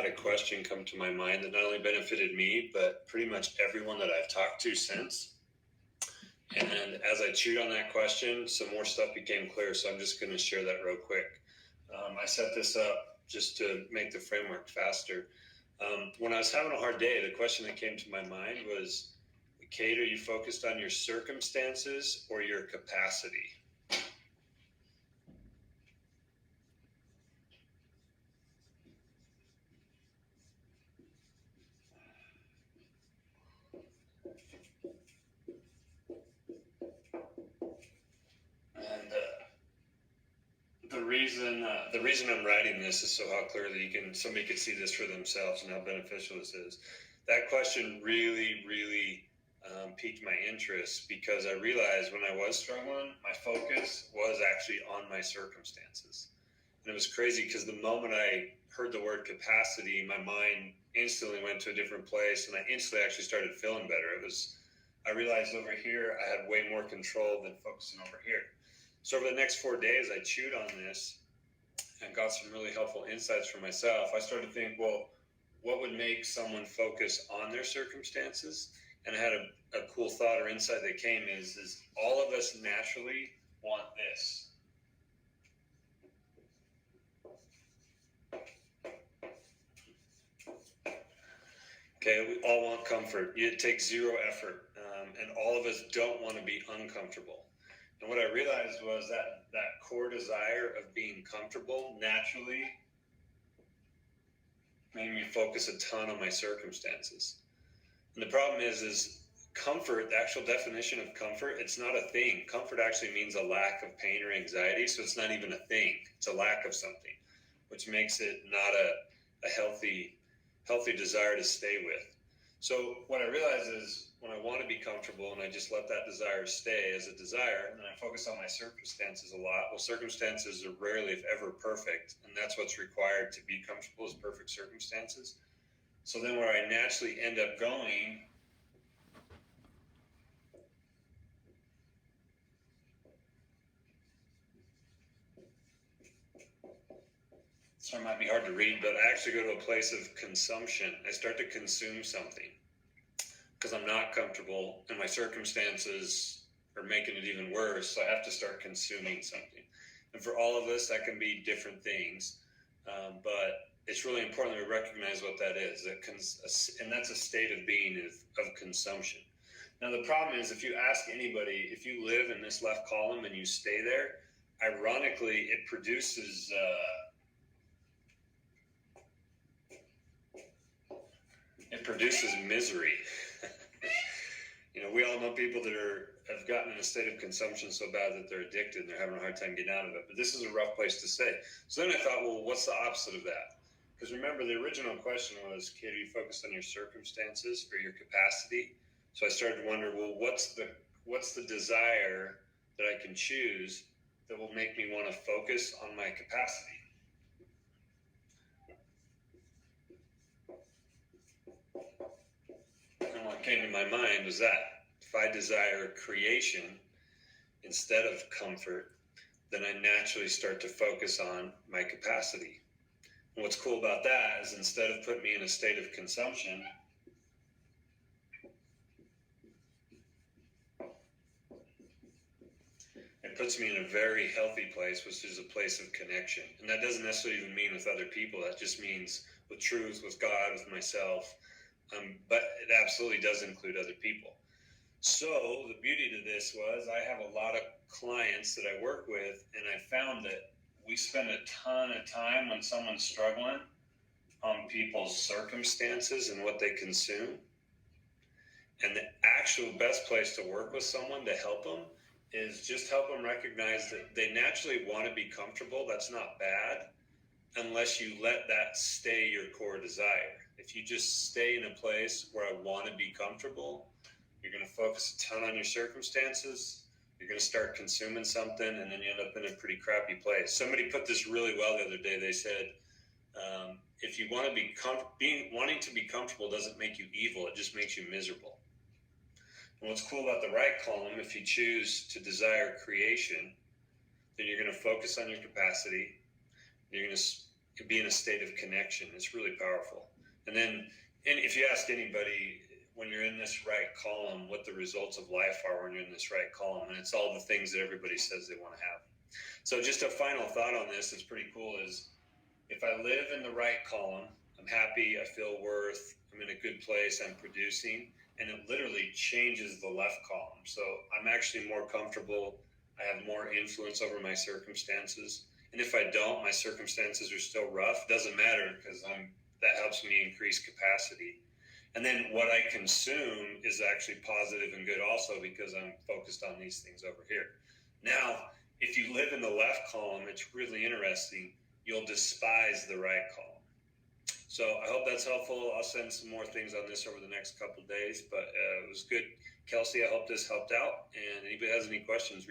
had a question come to my mind that not only benefited me, but pretty much everyone that I've talked to since. And as I chewed on that question, some more stuff became clear. So I'm just going to share that real quick. I set this up just to make the framework faster. When I was having a hard day, the question that came to my mind was, Kate, are you focused on your circumstances or your capacity? And the reason I'm writing this is so how clearly somebody could see this for themselves and how beneficial this is. That question really piqued my interest because I realized when I was struggling, my focus was actually on my circumstances. And it was crazy because the moment I heard the word capacity, my mind instantly went to a different place and I instantly actually started feeling better. I realized over here I had way more control than focusing over here. So over the next 4 days, I chewed on this and got some really helpful insights for myself. I started to think, well, what would make someone focus on their circumstances? And I had a cool thought or insight that came is all of us naturally want this. Okay, we all want comfort. It takes zero effort. And all of us don't want to be uncomfortable. And what I realized was that core desire of being comfortable naturally made me focus a ton on my circumstances. And the problem is comfort, the actual definition of comfort, it's not a thing. Comfort actually means a lack of pain or anxiety, so it's not even a thing. It's a lack of something, which makes it not a healthy desire to stay with. So what I realize is when I want to be comfortable and I just let that desire stay as a desire, and then I focus on my circumstances a lot. Well, circumstances are rarely, if ever, perfect, and that's what's required to be comfortable is perfect circumstances. So then where I naturally end up going so it might be hard to read, but I actually go to a place of consumption. I start to consume something because I'm not comfortable and my circumstances are making it even worse. So I have to start consuming something. And for all of us, that can be different things. But it's really important that we recognize what that is. And that's a state of being of consumption. Now, the problem is if you ask anybody, if you live in this left column and you stay there, ironically, it produces misery. We all know people that have gotten in a state of consumption so bad that they're addicted and they're having a hard time getting out of it. But this is a rough place to stay. So then I thought, well, what's the opposite of that? Because remember, the original question was, Kate, are you focused on your circumstances or your capacity? So I started to wonder, well, what's the desire that I can choose that will make me want to focus on my capacity? And what came to my mind was that if I desire creation instead of comfort, then I naturally start to focus on my capacity. And what's cool about that is instead of putting me in a state of consumption, it puts me in a very healthy place, which is a place of connection. And that doesn't necessarily even mean with other people. That just means with truth, with God, with myself. But it absolutely does include other people. So the beauty to this was I have a lot of clients that I work with, and I found that we spend a ton of time when someone's struggling on people's circumstances and what they consume. And the actual best place to work with someone to help them is just help them recognize that they naturally want to be comfortable. That's not bad unless you let that stay your core desire. If you just stay in a place where I want to be comfortable, you're going to focus a ton on your circumstances. You're going to start consuming something, and then you end up in a pretty crappy place. Somebody put this really well the other day. They said, if you want to wanting to be comfortable doesn't make you evil. It just makes you miserable. And what's cool about the right column, if you choose to desire creation, then you're going to focus on your capacity. You're going to be in a state of connection. It's really powerful. And then, and if you ask anybody when you're in this right column, what the results of life are when you're in this right column, and it's all the things that everybody says they want to have. So just a final thought on this that's pretty cool is if I live in the right column, I'm happy, I feel worth, I'm in a good place, I'm producing, and it literally changes the left column. So I'm actually more comfortable, I have more influence over my circumstances. And if I don't, my circumstances are still rough. Doesn't matter because that helps me increase capacity. And then what I consume is actually positive and good also because I'm focused on these things over here. Now, if you live in the left column, it's really interesting. You'll despise the right column. So I hope that's helpful. I'll send some more things on this over the next couple of days, but it was good. Kelsey, I hope this helped out. And anybody has any questions,